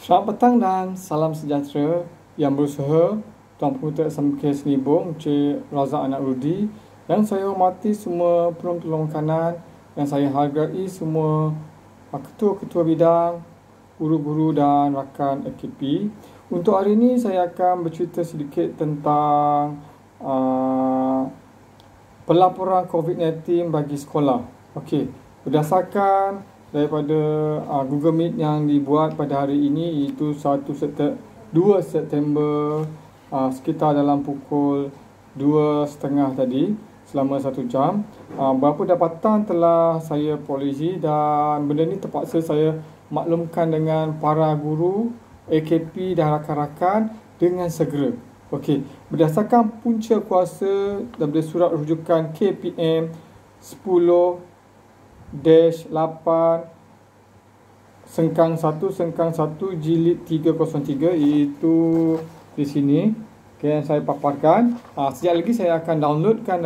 Selamat petang dan salam sejahtera yang berusaha Tuan Pengurusi SMK Senibong Encik Razak Anak Rudi, yang saya hormati semua penolong makanan, yang saya hargai semua ketua-ketua bidang, guru-guru dan rakan AKP. Untuk hari ini saya akan bercerita sedikit tentang pelaporan COVID-19 bagi sekolah. Okey, berdasarkan daripada Google Meet yang dibuat pada hari ini, iaitu 2 September sekitar dalam pukul 2.30 tadi, selama 1 jam. Berapa dapatan telah saya polisi, dan benda ni terpaksa saya maklumkan dengan para guru, AKP dan rakan-rakan dengan segera. Okey, berdasarkan punca kuasa daripada surat rujukan KPM 10-8/1/1 jilid 303, iaitu di sini. Okay, yang saya paparkan. Sekejap lagi saya akan downloadkan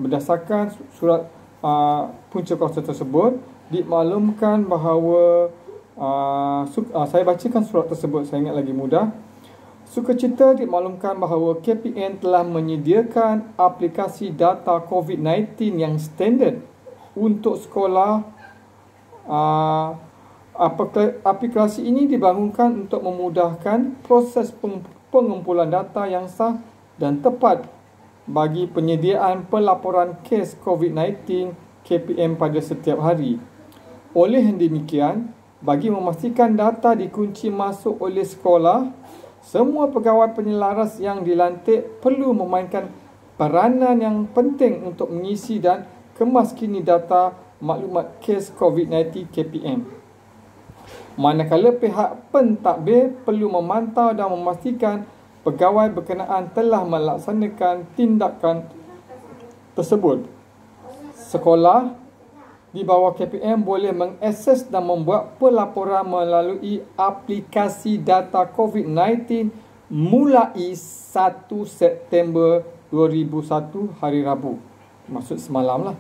berdasarkan surat punca kuasa tersebut. Dimaklumkan bahawa saya bacakan surat tersebut, saya ingat lagi mudah. Sukacita dimaklumkan bahawa KPM telah menyediakan aplikasi data COVID-19 yang standard untuk sekolah. Aplikasi ini dibangunkan untuk memudahkan proses pengumpulan data yang sah dan tepat bagi penyediaan pelaporan kes COVID-19 KPM pada setiap hari. Oleh demikian, bagi memastikan data dikunci masuk oleh sekolah, semua pegawai penyelaras yang dilantik perlu memainkan peranan yang penting untuk mengisi dan kemaskini data maklumat kes COVID-19 KPM. Manakala pihak pentadbir perlu memantau dan memastikan pegawai berkenaan telah melaksanakan tindakan tersebut. Sekolah di bawah KPM boleh mengakses dan membuat pelaporan melalui aplikasi data COVID-19 mulai 1 September 2001 hari Rabu. Maksud semalam lah.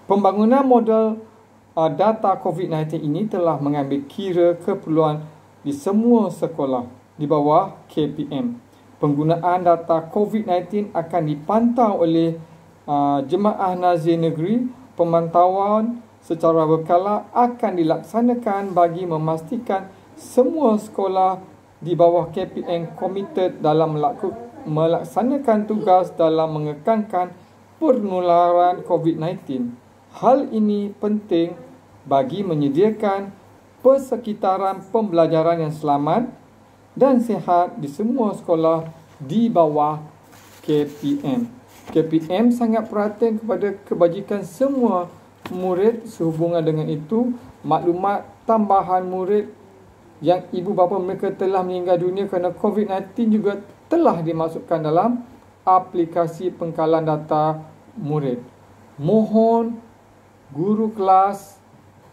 Pembangunan model data COVID-19 ini telah mengambil kira keperluan di semua sekolah di bawah KPM. Penggunaan data COVID-19 akan dipantau oleh Jemaah Nazir Negeri. Pemantauan secara berkala akan dilaksanakan bagi memastikan semua sekolah di bawah KPM komited dalam melaksanakan tugas dalam mengekankan penularan COVID-19. Hal ini penting bagi menyediakan persekitaran pembelajaran yang selamat dan sihat di semua sekolah di bawah KPM. KPM sangat perhatian kepada kebajikan semua murid. Sehubungan dengan itu, maklumat tambahan murid yang ibu bapa mereka telah meninggal dunia kerana COVID-19 juga telah dimasukkan dalam aplikasi pengkalan data murid. Mohon guru kelas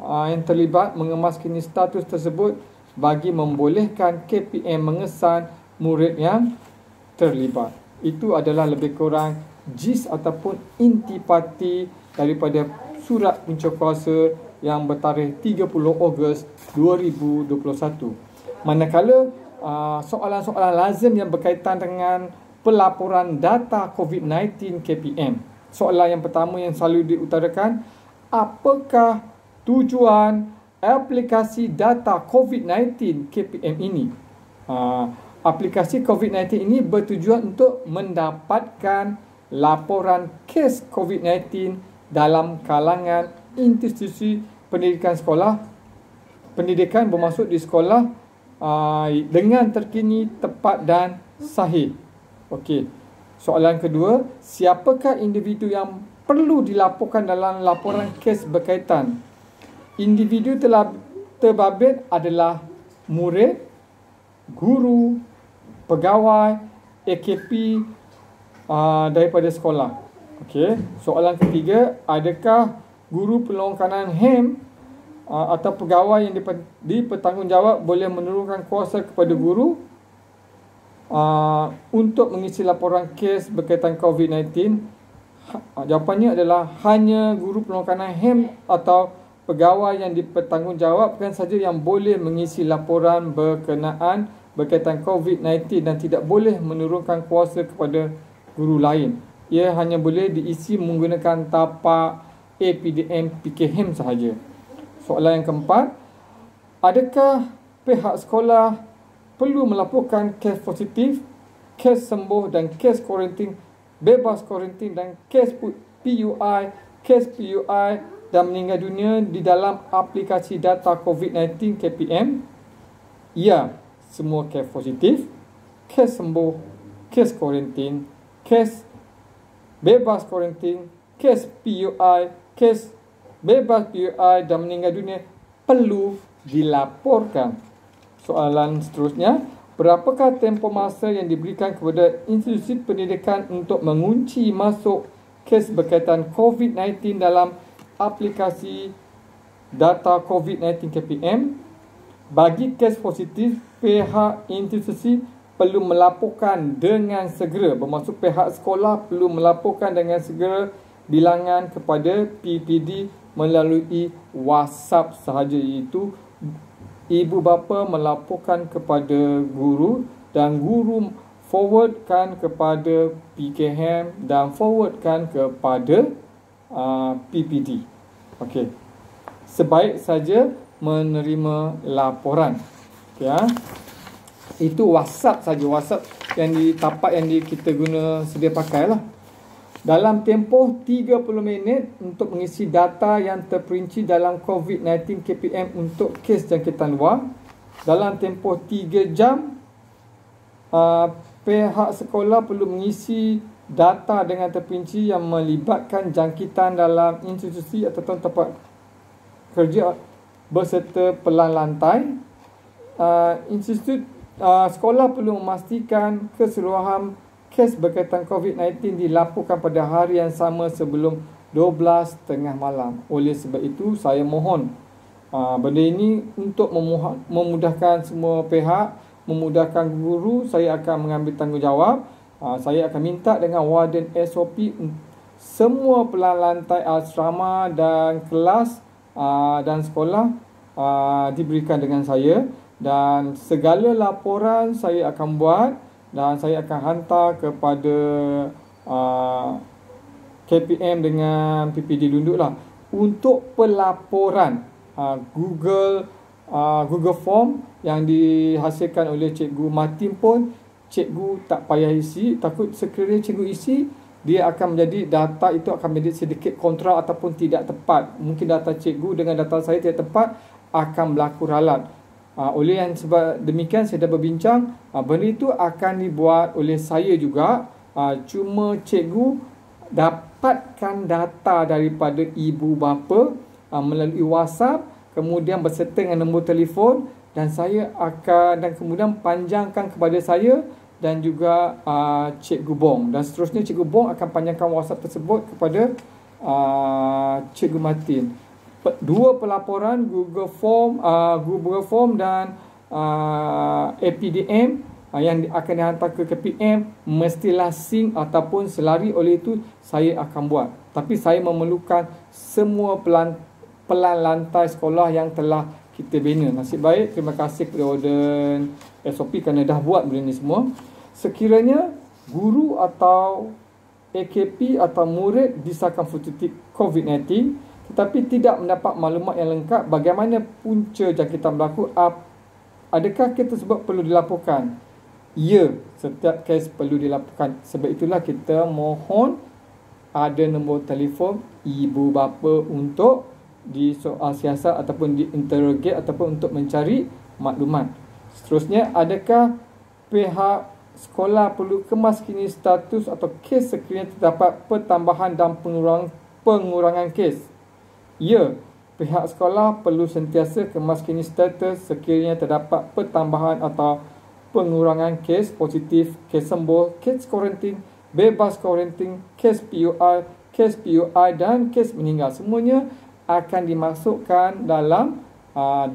yang terlibat mengemaskini status tersebut bagi membolehkan KPM mengesan murid yang terlibat. Itu adalah lebih kurang gist ataupun intipati daripada surat punca kuasa yang bertarikh 30 Ogos 2021. Manakala soalan-soalan lazim yang berkaitan dengan pelaporan data COVID-19 KPM. Soalan yang pertama yang selalu diutarakan, apakah tujuan aplikasi data COVID-19 KPM ini? Aplikasi COVID-19 ini bertujuan untuk mendapatkan laporan kes COVID-19 dalam kalangan institusi pendidikan sekolah. Pendidikan bermaksud di sekolah dengan terkini, tepat dan sahih. Okey. Soalan kedua, siapakah individu yang perlu dilaporkan dalam laporan kes berkaitan? Individu telah terbabit adalah murid, guru, pegawai, AKP daripada sekolah. Okey. Soalan ketiga, adakah guru penolong kanan HEM atau pegawai yang dipertanggungjawab boleh menurunkan kuasa kepada guru untuk mengisi laporan kes berkaitan COVID-19? Jawapannya adalah hanya guru penolong kanan HEM atau pegawai yang dipertanggungjawabkan saja yang boleh mengisi laporan berkaitan COVID-19 dan tidak boleh menurunkan kuasa kepada guru lain. Ia hanya boleh diisi menggunakan tapak APDM PKM sahaja. Soalan yang keempat, adakah pihak sekolah perlu melaporkan kes positif, kes sembuh dan kes kuarantin, bebas kuarantin dan kes PUI dan meninggal dunia di dalam aplikasi data COVID-19 KPM? Ya, semua kes positif, kes sembuh, kes kuarantin, kes bebas kuarantin, kes PUI, kes bebas PUI dan meninggal dunia perlu dilaporkan. Soalan seterusnya, berapakah tempoh masa yang diberikan kepada institusi pendidikan untuk mengunci masuk kes berkaitan COVID-19 dalam aplikasi data COVID-19 KPM? Bagi kes positif, pihak institusi perlu melaporkan dengan segera. Bermaksud pihak sekolah perlu melaporkan dengan segera bilangan kepada PPD melalui WhatsApp sahaja, iaitu ibu bapa melaporkan kepada guru dan guru forwardkan kepada PKM dan forwardkan kepada PPD. Okey. Sebaik saja menerima laporan. Okey, itu WhatsApp saja, WhatsApp yang di tapak yang kita guna sedia pakailah. Dalam tempoh 30 minit untuk mengisi data yang terperinci dalam COVID-19 KPM untuk kes jangkitan luar. Dalam tempoh 3 jam, pihak sekolah perlu mengisi data dengan terperinci yang melibatkan jangkitan dalam institusi atau tempat kerja berserta pelan lantai. Sekolah perlu memastikan keseluruhan kes berkaitan COVID-19 dilaporkan pada hari yang sama sebelum 12:30 malam. Oleh sebab itu, saya mohon benda ini untuk memudahkan semua pihak, memudahkan guru. Saya akan mengambil tanggungjawab. Saya akan minta dengan warden SOP semua pelan lantai asrama dan kelas dan sekolah diberikan dengan saya, dan segala laporan saya akan buat dan saya akan hantar kepada KPM dengan PPD Lunduk lah. Untuk pelaporan Google Form yang dihasilkan oleh Cikgu Martin pun cikgu tak payah isi. Takut sekiranya cikgu isi, dia akan menjadi data itu akan menjadi sedikit kontra ataupun tidak tepat. Mungkin data cikgu dengan data saya tidak tepat, akan berlaku ralat. Oleh yang sebab demikian saya dah berbincang, benda itu akan dibuat oleh saya juga. Cuma cikgu dapatkan data daripada ibu bapa melalui WhatsApp, kemudian berserta dengan nombor telefon, dan saya akan dan kemudian panjangkan kepada saya dan juga Cikgu Bong, dan seterusnya Cikgu Bong akan panjangkan WhatsApp tersebut kepada Cikgu Martin. Dua pelaporan Google Form dan APDM yang akan dihantar ke KPM mestilah sync ataupun selari. Oleh itu saya akan buat, tapi saya memerlukan semua pelan lantai sekolah yang telah kita bina. Nasib baik, terima kasih kepada warden SOP kerana dah buat benda ni semua. Sekiranya guru atau AKP atau murid disahkan positif COVID-19 tetapi tidak mendapat maklumat yang lengkap bagaimana punca jangkitan berlaku, adakah kes tersebut perlu dilaporkan? Ya, setiap kes perlu dilaporkan. Sebab itulah kita mohon ada nombor telefon ibu bapa untuk disoal siasat ataupun diinterrogate ataupun untuk mencari maklumat. Seterusnya, adakah pihak sekolah perlu kemaskini status atau kes sekiranya terdapat pertambahan dan pengurangan kes? Ya, pihak sekolah perlu sentiasa kemaskini status sekiranya terdapat pertambahan atau pengurangan kes positif, kes sembuh, kes kuarantin, bebas kuarantin, kes PUI dan kes meninggal. Semuanya akan dimasukkan dalam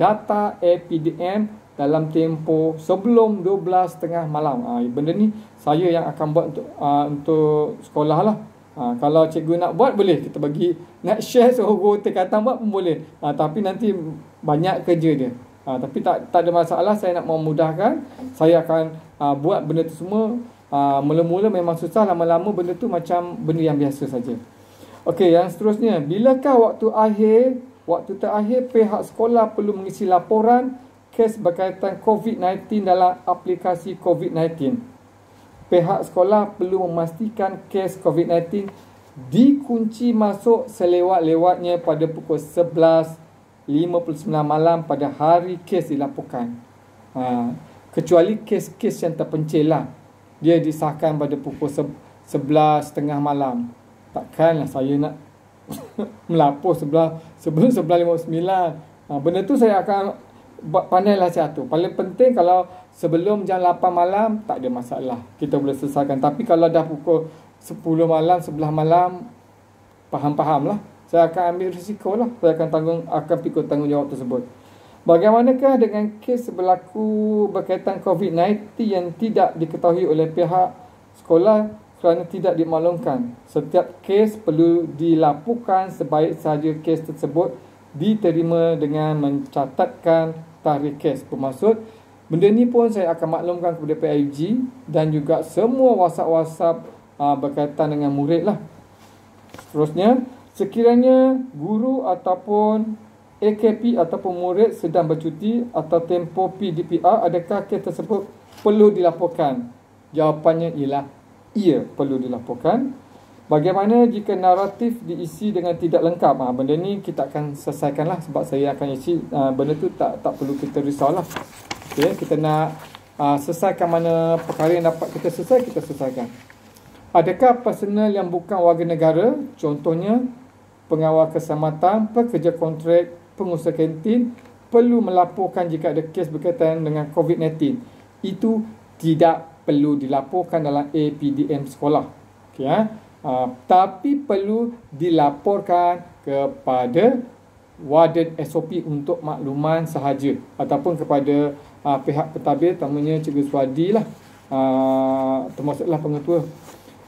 data APDM dalam tempoh sebelum 12:30 malam. Benda ni saya yang akan buat untuk sekolah lah. Kalau cikgu nak buat boleh, kita bagi, nak share suruh guru tingkatan buat pun boleh. Tapi nanti banyak kerja dia. Tapi tak ada masalah, saya nak memudahkan. Saya akan buat benda tu semua. Mula-mula memang susah, lama-lama benda tu macam benda yang biasa saja. Okey, yang seterusnya, bilakah waktu terakhir pihak sekolah perlu mengisi laporan kes berkaitan COVID-19 dalam aplikasi COVID-19? Pihak sekolah perlu memastikan kes COVID-19 dikunci masuk selewat-lewatnya pada pukul 11.59 malam pada hari kes dilaporkan. Kecuali kes-kes yang terpencil lah. Dia disahkan pada pukul 11.30 malam. Takkanlah saya nak melapor sebelum 11.59. Benda tu saya akan pandailah saya atur. Paling penting kalau sebelum jam 8 malam tak ada masalah, kita boleh selesaikan. Tapi kalau dah pukul 10 malam, 11 malam, faham lah, saya akan ambil risiko lah. Saya akan pikul tanggungjawab tersebut. Bagaimanakah dengan kes berlaku berkaitan COVID-19 yang tidak diketahui oleh pihak sekolah kerana tidak dimaklumkan? Setiap kes perlu dilaporkan sebaik sahaja kes tersebut diterima dengan mencatatkan tarikh kes. Bermaksud, benda ni pun saya akan maklumkan kepada PIG dan juga semua WhatsApp berkaitan dengan murid lah. Seterusnya, sekiranya guru ataupun AKP ataupun murid sedang bercuti atau tempoh PDPR, adakah kes tersebut perlu dilaporkan? Jawapannya ialah ya, perlu dilaporkan. Bagaimana jika naratif diisi dengan tidak lengkap? Benda ni kita akan selesaikan lah, sebab saya akan isi benda tu tak perlu kita risaulah. Okay, kita nak selesaikan mana perkara yang dapat kita selesaikan. Adakah personal yang bukan warga negara, contohnya pengawal keselamatan, pekerja kontrak, pengusaha kantin, perlu melaporkan jika ada kes berkaitan dengan COVID-19? Itu tidak perlu dilaporkan dalam APDM sekolah. Okay, tapi perlu dilaporkan kepada warden SOP untuk makluman sahaja, ataupun kepada pihak pentadbir, terutamanya Cikgu Suwadi lah, termasuklah pengetua.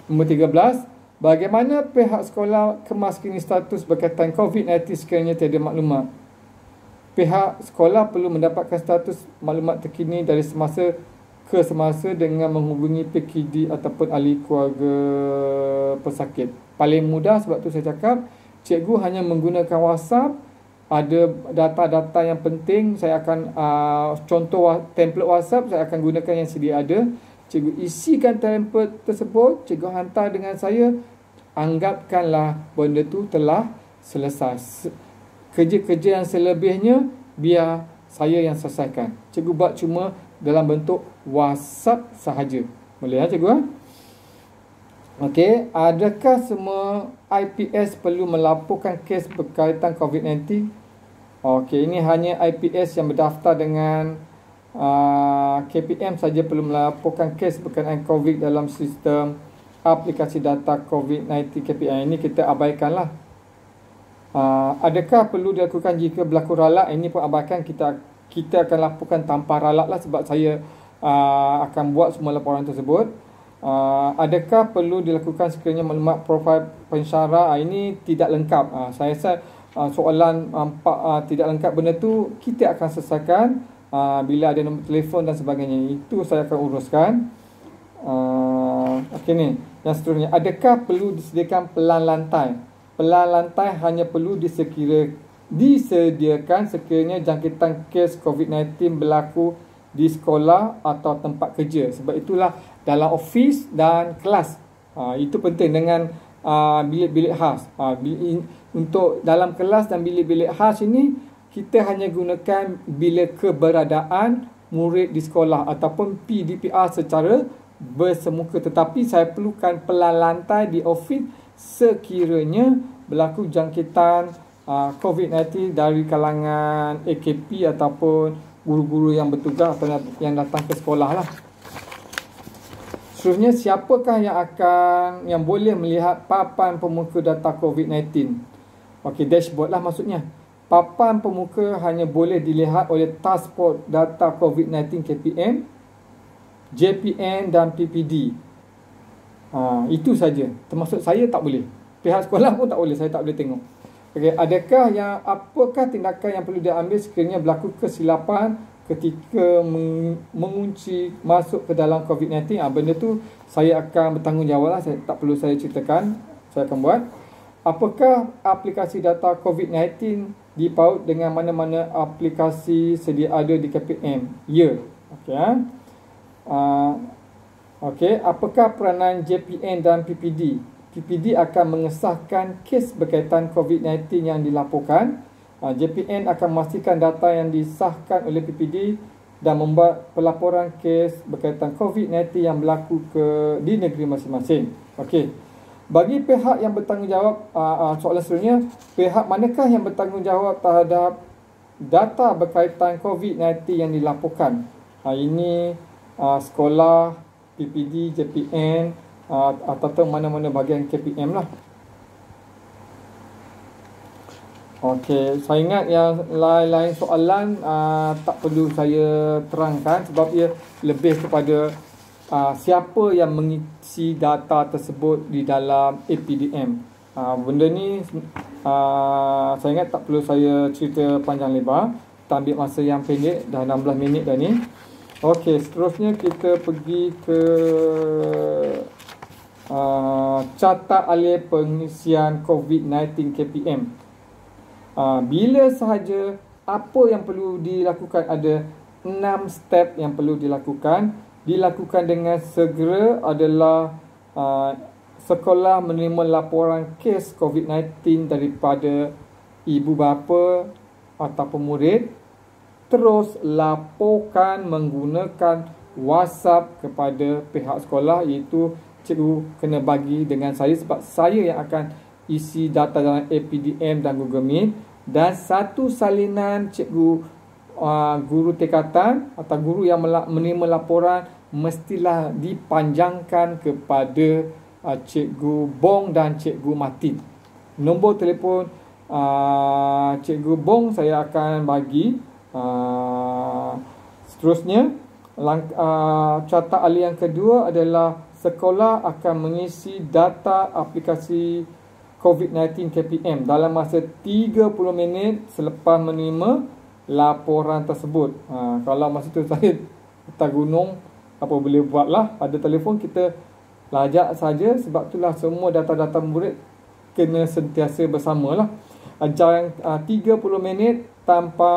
Nombor 13, bagaimana pihak sekolah kemaskini status berkaitan COVID-19 sekiranya tiada maklumat? Pihak sekolah perlu mendapatkan status maklumat terkini dari semasa ke semasa dengan menghubungi PKD ataupun ahli keluarga pesakit. Paling mudah, sebab tu saya cakap cikgu hanya menggunakan WhatsApp. Ada data-data yang penting, saya akan contoh template WhatsApp saya akan gunakan yang sedia ada. Cikgu isikan template tersebut, cikgu hantar dengan saya. Anggapkanlah benda tu telah selesai. Kerja-kerja yang selebihnya biar saya yang selesaikan. Cikgu buat cuma dalam bentuk WhatsApp sahaja. Boleh cikgu? Okey, adakah semua IPS perlu melaporkan kes berkaitan COVID-19? Okey, ini hanya IPS yang berdaftar dengan KPM saja perlu melaporkan kes berkaitan COVID dalam sistem aplikasi data COVID-19 KPM. Ini kita abaikanlah. Adakah perlu dilakukan jika berlaku ralak? Ini pun abaikan, kita akan laporkan tanpa ralak lah, sebab saya akan buat semua laporan tersebut. Adakah perlu dilakukan sekiranya maklumat profil pensyarah? Ini tidak lengkap. Saya rasa soalan tidak lengkap benda tu kita akan selesaikan bila ada nombor telefon dan sebagainya. Itu saya akan uruskan. Okey ni, yang seterusnya, adakah perlu disediakan pelan lantai? Pelan lantai hanya perlu disediakan sekiranya jangkitan kes COVID-19 berlaku di sekolah atau tempat kerja. Sebab itulah dalam office dan kelas, itu penting dengan bilik-bilik khas. Untuk dalam kelas dan bilik-bilik khas ini, kita hanya gunakan bila keberadaan murid di sekolah ataupun PDPR secara bersemuka. Tetapi saya perlukan pelan lantai di office sekiranya berlaku jangkitan COVID-19 dari kalangan AKP ataupun guru-guru yang bertugas atau yang datang ke sekolah lah. Seterusnya, siapakah yang boleh melihat papan pemuka data COVID-19? Okey, dashboard lah maksudnya. Papan pemuka hanya boleh dilihat oleh Task Force Data COVID-19 KPM, JPN dan PPD. Itu saja. Termasuk saya tak boleh. Pihak sekolah pun tak boleh. Saya tak boleh tengok. Okey, apakah tindakan yang perlu diambil sekiranya berlaku kesilapan ketika mengunci masuk ke dalam COVID-19? Benda tu saya akan bertanggungjawab lah. Tak perlu saya ceritakan. Saya akan buat. Apakah aplikasi data COVID-19 dipaut dengan mana-mana aplikasi sedia ada di KPM? Ya. Okey. Okey, apakah peranan JPN dan PPD? PPD akan mengesahkan kes berkaitan COVID-19 yang dilaporkan. JPN akan memastikan data yang disahkan oleh PPD dan membuat pelaporan kes berkaitan COVID-19 yang berlaku di negeri masing-masing. Okey. Bagi pihak yang bertanggungjawab, soalan seterusnya, pihak manakah yang bertanggungjawab terhadap data berkaitan COVID-19 yang dilaporkan? Ini sekolah, PPD, JPN, atau mana-mana bahagian KPM lah. Okey, saya ingat yang lain-lain soalan tak perlu saya terangkan sebab ia lebih kepada siapa yang mengisi data tersebut di dalam APDM. Benda ni saya ingat tak perlu saya cerita panjang lebar. Kita ambil masa yang pendek, dah 16 minit dah ni. Okey, seterusnya kita pergi ke carta alih pengisian COVID-19 KPM. Bila sahaja apa yang perlu dilakukan, ada 6 step yang perlu dilakukan. Dilakukan dengan segera adalah sekolah menerima laporan kes COVID-19 daripada ibu bapa ataupun murid. Terus laporkan menggunakan WhatsApp kepada pihak sekolah, iaitu cikgu kena bagi dengan saya sebab saya yang akan isi data dalam APDM dan Google Meet. Dan satu salinan cikgu guru tekatan atau guru yang menerima laporan mestilah dipanjangkan kepada cikgu Bong dan cikgu Martin. Nombor telefon cikgu Bong saya akan bagi. Seterusnya, carta alih yang kedua adalah sekolah akan mengisi data aplikasi COVID-19 KPM dalam masa 30 minit selepas menerima laporan tersebut. Kalau masa tu saya atas gunung, apa boleh buat lah. Pada telefon kita lajak saja, sebab itulah semua data-data murid kena sentiasa bersama lah. Jangan 30 minit tanpa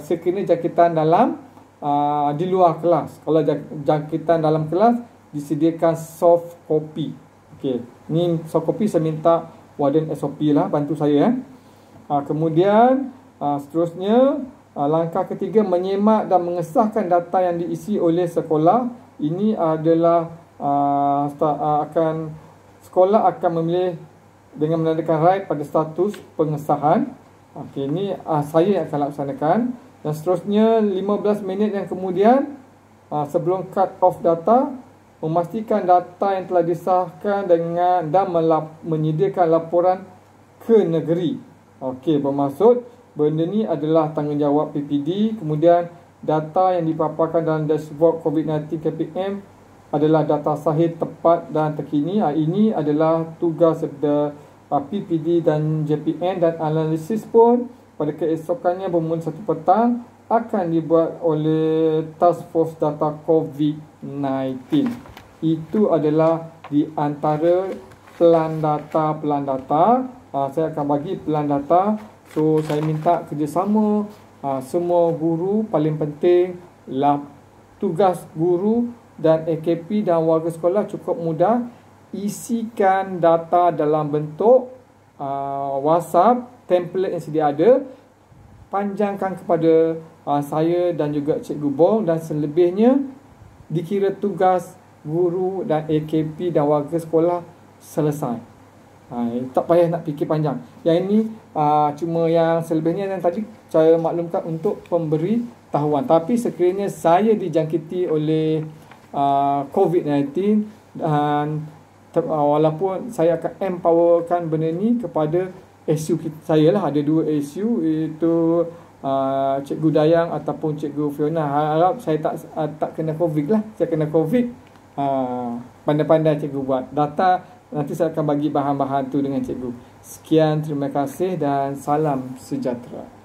sekiranya jangkitan dalam di luar kelas. Kalau jangkitan dalam kelas, disediakan soft copy. Okey, ni soft copy saya minta warden SOP lah bantu saya. Kemudian seterusnya, langkah ketiga, menyemak dan mengesahkan data yang diisi oleh sekolah. Ini adalah sekolah akan memilih dengan menandakan right pada status pengesahan. Okey, ini saya yang akan laksanakan. Dan seterusnya, 15 minit yang kemudian, sebelum cut off data, memastikan data yang telah disahkan dan menyediakan laporan ke negeri. Okey, bermaksud benda ni adalah tanggungjawab PPD. Kemudian data yang dipaparkan dalam dashboard COVID-19 KPM adalah data sahih, tepat dan terkini. Ini adalah tugas PPD dan JPN, dan analisis pun pada keesokannya bermula 1 petang akan dibuat oleh Task Force Data COVID-19. Itu adalah di antara pelan data. Saya akan bagi pelan data. So saya minta kerjasama semua guru. Paling penting lah, tugas guru dan AKP dan warga sekolah cukup mudah. Isikan data dalam bentuk WhatsApp, template yang sedia ada. Panjangkan kepada saya dan juga Cikgu Bong, dan selebihnya dikira tugas guru dan AKP dan warga sekolah selesai. Tak payah nak fikir panjang. Yang ini cuma yang selebihnya yang tadi saya maklumkan untuk pemberitahuan. Tapi sekiranya saya dijangkiti oleh COVID-19 dan walaupun saya akan empowerkan benda ni kepada SU saya lah. Ada 2 SU, iaitu Cikgu Dayang ataupun Cikgu Fiona. Harap saya tak kena COVID lah. Saya kena COVID, pandai-pandai cikgu buat. Data nanti saya akan bagi bahan-bahan tu dengan cikgu. Sekian, terima kasih dan salam sejahtera.